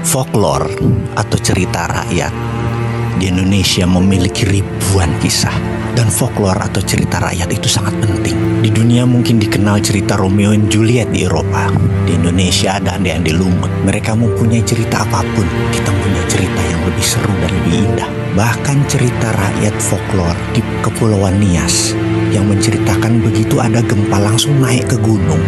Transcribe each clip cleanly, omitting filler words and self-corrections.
Folklore atau cerita rakyat di Indonesia memiliki ribuan kisah. Dan folklore atau cerita rakyat itu sangat penting. Di dunia mungkin dikenal cerita Romeo and Juliet di Eropa. Di Indonesia ada Ande-Ande Lumut. Mereka mempunyai cerita apapun. Kita punya cerita yang lebih seru dan lebih indah. Bahkan cerita rakyat folklore di Kepulauan Nias yang menceritakan begitu ada gempa langsung naik ke gunung.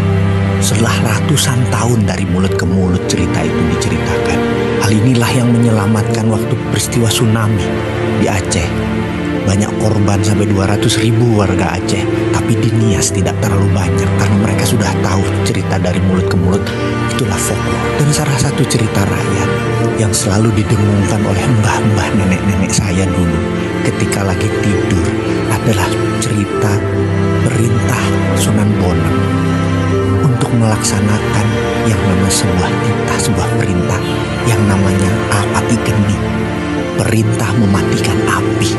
Setelah ratusan tahun dari mulut ke mulut cerita itu diceritakan. Hal inilah yang menyelamatkan waktu peristiwa tsunami di Aceh. Banyak korban sampai 200.000 warga Aceh. Tapi di Nias tidak terlalu banyak karena mereka sudah tahu cerita dari mulut ke mulut. Itulah folklore. Dan salah satu cerita rakyat yang selalu didengungkan oleh mbah-mbah nenek-nenek saya dulu ketika lagi tidur adalah cerita perintah Sunan Bonang untuk melaksanakan yang namanya sebuah perintah yang namanya apati geni, perintah mematikan api.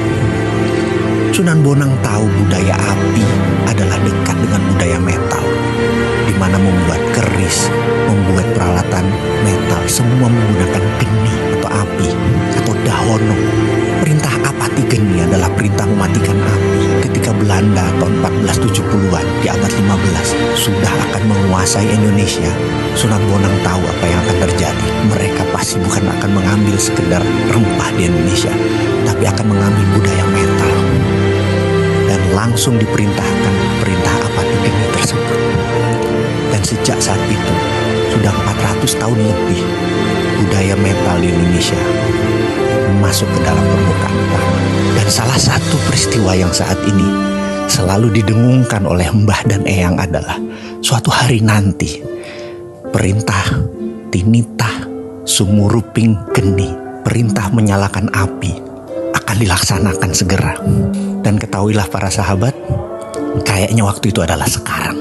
Sunan Bonang tahu budaya api adalah dekat dengan budaya metal, di mana membuat keris, membuat peralatan metal semua menggunakan geni atau api atau dahono. Perintah apati geni adalah perintah mematikan api. Ketika Belanda tahun 1470-an di abad 15 sudah akan menguasai Indonesia, Sunan Bonang tahu apa yang akan terjadi. Mereka pasti bukan akan mengambil sekedar rempah di Indonesia, tapi akan mengambil budaya metal. Dan langsung diperintahkan perintah apati geni tersebut. Dan sejak saat itu sudah 400 tahun lebih budaya metal di Indonesia masuk ke dalam permukaan tanah. Dan salah satu peristiwa yang saat ini selalu didengungkan oleh mbah dan eyang adalah suatu hari nanti perintah tinitah sumuruping geni, perintah menyalakan api akan dilaksanakan segera. Dan ketahuilah para sahabat, kayaknya waktu itu adalah sekarang.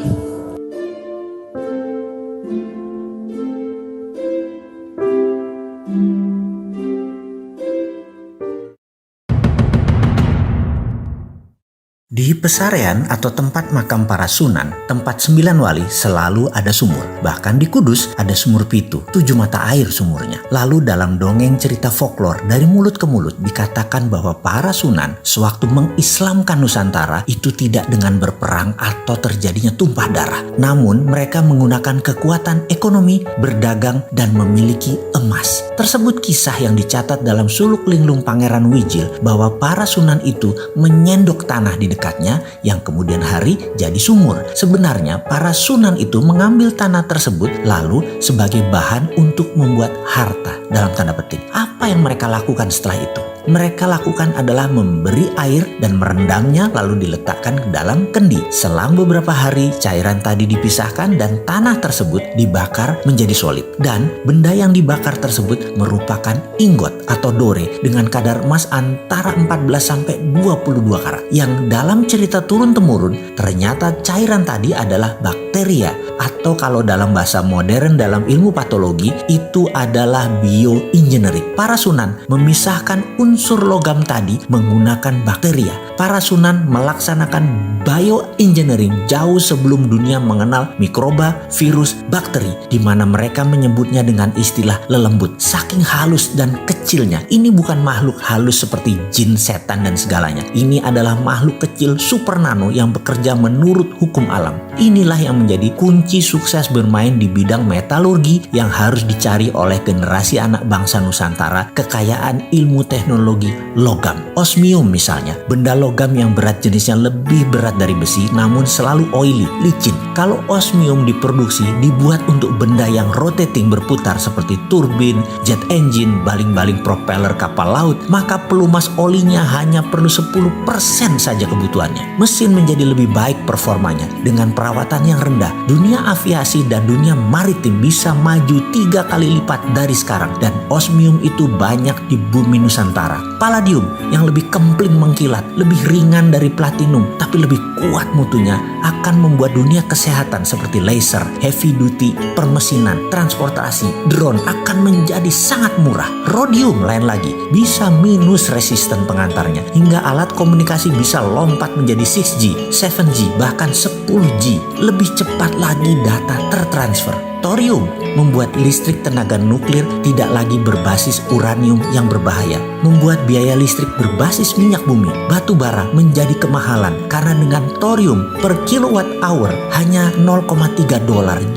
Di Pesarian atau tempat makam para sunan, tempat 9 wali selalu ada sumur. Bahkan di Kudus ada sumur pitu, 7 mata air sumurnya. Lalu dalam dongeng cerita folklore dari mulut ke mulut dikatakan bahwa para sunan sewaktu mengislamkan Nusantara itu tidak dengan berperang atau terjadinya tumpah darah. Namun mereka menggunakan kekuatan ekonomi, berdagang, dan memiliki emas. Tersebut kisah yang dicatat dalam suluk linglung Pangeran Wijil bahwa para sunan itu menyendok tanah di dekatnya yang kemudian hari jadi sumur. Sebenarnya para sunan itu mengambil tanah tersebut lalu sebagai bahan untuk membuat harta dalam tanda petik. Apa yang mereka lakukan setelah itu? Mereka lakukan adalah memberi air dan merendamnya lalu diletakkan ke dalam kendi. Selang beberapa hari cairan tadi dipisahkan dan tanah tersebut dibakar menjadi solid. Dan benda yang dibakar tersebut merupakan ingot atau dore dengan kadar emas antara 14 sampai 22 karat. Yang dalam cerita turun-temurun ternyata cairan tadi adalah bakteria atau kalau dalam bahasa modern dalam ilmu patologi itu adalah bioengineering. Para sunan memisahkan unsur logam tadi menggunakan bakteria. Para sunan melaksanakan bioengineering jauh sebelum dunia mengenal mikroba, virus, bakteri, di mana mereka menyebutnya dengan istilah lelembut. Saking halus dan kecilnya, ini bukan makhluk halus seperti jin, setan, dan segalanya. Ini adalah makhluk kecil super nano yang bekerja menurut hukum alam. Inilah yang menjadi kunci sukses bermain di bidang metalurgi yang harus dicari oleh generasi anak bangsa Nusantara, kekayaan ilmu teknologi logam. Osmium misalnya, benda logam yang berat jenisnya lebih berat dari besi namun selalu oily, licin. Kalau osmium diproduksi dibuat untuk benda yang rotating berputar seperti turbin, jet engine, baling-baling propeller kapal laut, maka pelumas olinya hanya perlu 10% saja kebutuhannya. Mesin menjadi lebih baik performanya dengan perawatan yang rendah. Dunia aviasi dan dunia maritim bisa maju 3 kali lipat dari sekarang, dan osmium itu banyak di bumi Nusantara. Palladium yang lebih kempling mengkilat, lebih ringan dari platinum tapi lebih kuat mutunya akan membuat dunia kesehatan seperti laser, heavy duty, permesinan, transportasi, drone akan menjadi sangat murah. Rhodium lain lagi bisa minus resisten pengantarnya hingga alat komunikasi bisa lompat menjadi 6G, 7G, bahkan 10G. Lebih cepat lagi lagi data tertransfer. Thorium membuat listrik tenaga nuklir tidak lagi berbasis uranium yang berbahaya. Membuat biaya listrik berbasis minyak bumi, batu bara menjadi kemahalan karena dengan thorium per kilowatt hour hanya $0,3,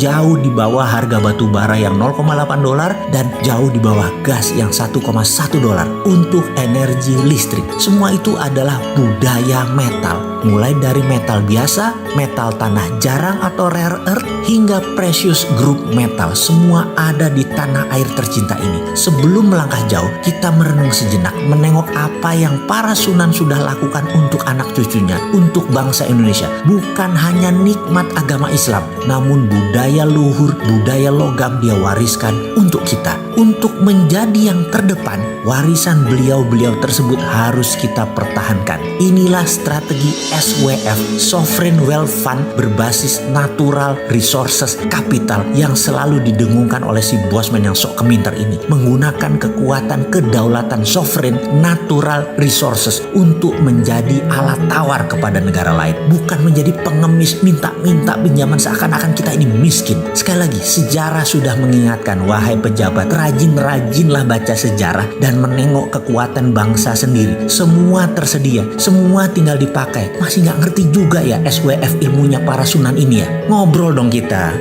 jauh di bawah harga batu bara yang $0,8 dan jauh di bawah gas yang $1,1 untuk energi listrik. Semua itu adalah budaya metal. Mulai dari metal biasa, metal tanah jarang atau rare earth, hingga precious group metal. Semua ada di tanah air tercinta ini. Sebelum melangkah jauh, kita merenung sejenak, menengok apa yang para Sunan sudah lakukan untuk anak cucunya, untuk bangsa Indonesia. Bukan hanya nikmat agama Islam, namun budaya luhur, budaya logam dia wariskan untuk kita. Untuk menjadi yang terdepan, warisan beliau-beliau tersebut harus kita pertahankan. Inilah strategi SWF, Sovereign Wealth Fund, berbasis natural resources capital yang selalu didengungkan oleh si bosman yang sok keminter ini. Menggunakan kekuatan kedaulatan sovereign natural resources untuk menjadi alat tawar kepada negara lain. Bukan menjadi pengemis minta-minta pinjaman seakan-akan kita ini miskin. Sekali lagi, sejarah sudah mengingatkan, wahai pejabat, rajin-rajinlah baca sejarah dan menengok kekuatan bangsa sendiri. Semua tersedia, semua tinggal dipakai. Masih nggak ngerti juga ya SWF ilmunya para Sunan ini ya? Ngobrol dong kita.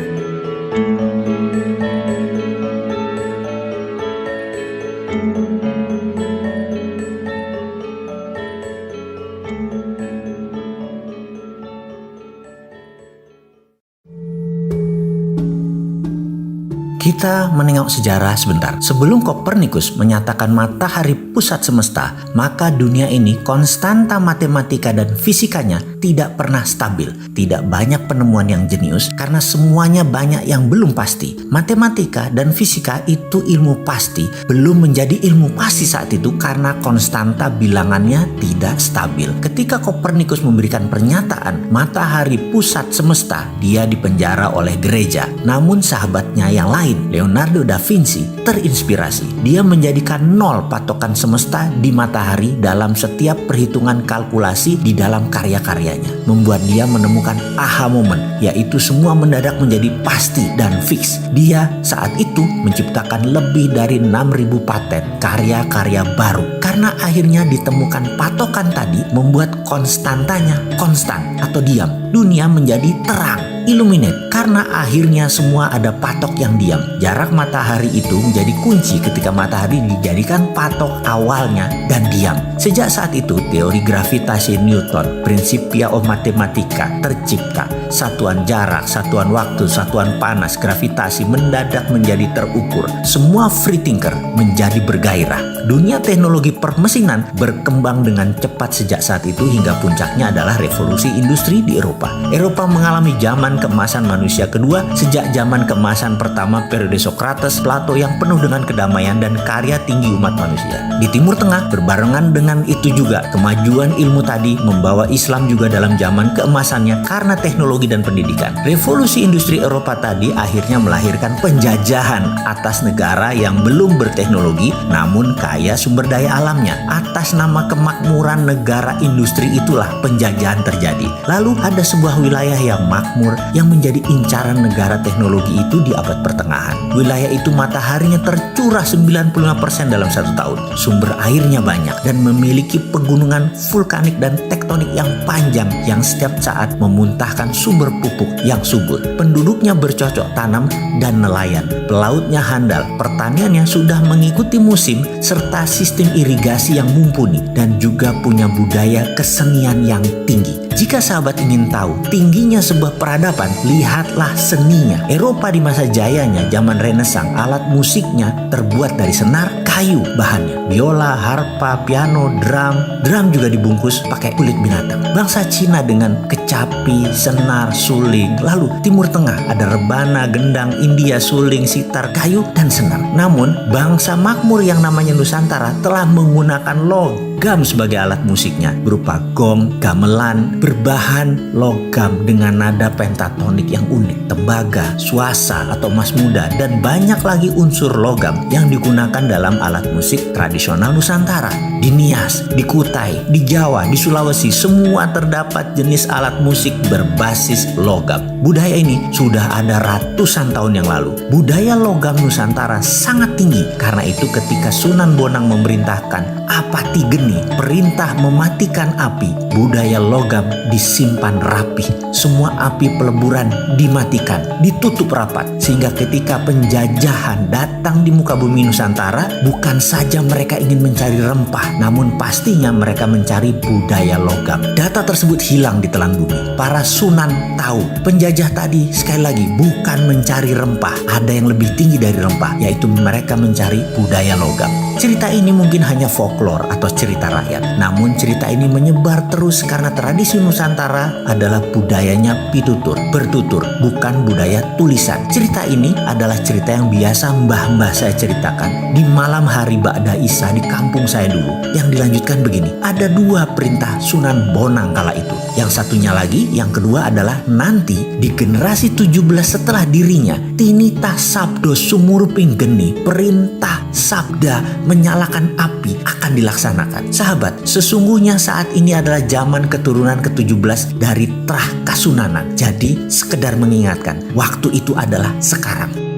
Kita menengok sejarah sebentar. Sebelum Kopernikus menyatakan matahari pusat semesta, maka dunia ini konstanta matematika dan fisikanya tidak pernah stabil. Tidak banyak penemuan yang jenius karena semuanya banyak yang belum pasti. Matematika dan fisika itu ilmu pasti, belum menjadi ilmu pasti saat itu karena konstanta bilangannya tidak stabil. Ketika Kopernikus memberikan pernyataan matahari pusat semesta, dia dipenjara oleh gereja. Namun sahabatnya yang lain, Leonardo da Vinci, terinspirasi. Dia menjadikan nol patokan semesta di matahari dalam setiap perhitungan kalkulasi di dalam karya-karyanya. Membuat dia menemukan aha moment, yaitu semua mendadak menjadi pasti dan fix. Dia saat itu menciptakan lebih dari 6.000 paten karya-karya baru. Karena akhirnya ditemukan patokan tadi, membuat konstantanya konstan atau diam. Dunia menjadi terang, illuminate, karena akhirnya semua ada patok yang diam. Jarak matahari itu menjadi kunci ketika matahari dijadikan patok awalnya dan diam. Sejak saat itu teori gravitasi Newton, Principia of Mathematica tercipta. Satuan jarak, satuan waktu, satuan panas, gravitasi mendadak menjadi terukur. Semua free thinker menjadi bergairah. Dunia teknologi permesinan berkembang dengan cepat sejak saat itu hingga puncaknya adalah revolusi industri di Eropa. Eropa mengalami zaman keemasan manusia kedua sejak zaman keemasan pertama periode Socrates, Plato yang penuh dengan kedamaian dan karya tinggi umat manusia. Di Timur Tengah berbarengan dengan itu juga kemajuan ilmu tadi membawa Islam juga dalam zaman keemasannya karena teknologi dan pendidikan. Revolusi industri Eropa tadi akhirnya melahirkan penjajahan atas negara yang belum berteknologi namun kaya sumber daya alamnya. Atas nama kemakmuran negara industri itulah penjajahan terjadi. Lalu ada sebuah wilayah yang makmur yang menjadi incaran negara teknologi itu di abad pertengahan. Wilayah itu mataharinya tercurah 95% dalam 1 tahun. Sumber airnya banyak dan memiliki pegunungan vulkanik dan tektonik yang panjang yang setiap saat memuntahkan sumber pupuk yang subur. Penduduknya bercocok tanam dan nelayan. Pelautnya handal, pertaniannya sudah mengikuti musim serta sistem irigasi yang mumpuni dan juga punya budaya kesenian yang tinggi. Jika sahabat ingin tahu tingginya sebuah peradaban, lihatlah seninya. Eropa di masa jayanya, zaman Renaissance, alat musiknya terbuat dari senar, kayu bahannya. Biola, harpa, piano, drum juga dibungkus pakai kulit binatang. Bangsa Cina dengan kecapi, senar, suling. Lalu Timur Tengah ada rebana, gendang, India, suling, sitar, kayu, dan senar. Namun bangsa makmur yang namanya Nusantara telah menggunakan logam logam sebagai alat musiknya, berupa gong, gamelan, berbahan logam dengan nada pentatonik yang unik, tembaga, suasa atau emas muda, dan banyak lagi unsur logam yang digunakan dalam alat musik tradisional Nusantara. Di Nias, di Kutai, di Jawa, di Sulawesi, semua terdapat jenis alat musik berbasis logam. Budaya ini sudah ada ratusan tahun yang lalu. Budaya logam Nusantara sangat tinggi. Karena itu ketika Sunan Bonang memerintahkan Apati Geni, perintah mematikan api, budaya logam disimpan rapih. Semua api peleburan dimatikan, ditutup rapat. Sehingga ketika penjajahan datang di muka bumi Nusantara, bukan saja mereka ingin mencari rempah, namun pastinya mereka mencari budaya logam. Data tersebut hilang di telan bumi. Para sunan tahu penjajah tadi sekali lagi bukan mencari rempah. Ada yang lebih tinggi dari rempah, yaitu mereka mencari budaya logam. Cerita ini mungkin hanya folklore atau cerita rakyat. Namun cerita ini menyebar terus karena tradisi Nusantara adalah budayanya pitutur, bertutur, bukan budaya tulisan. Cerita ini adalah cerita yang biasa mbah-mbah saya ceritakan di malam hari Ba'da Isya di kampung saya dulu. Yang dilanjutkan begini, ada 2 perintah Sunan Bonang kala itu. Yang satunya lagi, yang kedua adalah nanti di generasi 17 setelah dirinya, tinitah sabdo sumurping geni, perintah sabda menyalakan api akan dilaksanakan. Sahabat, sesungguhnya saat ini adalah zaman keturunan ke-17 dari Trah Kasunanan. Jadi sekedar mengingatkan, waktu itu adalah sekarang.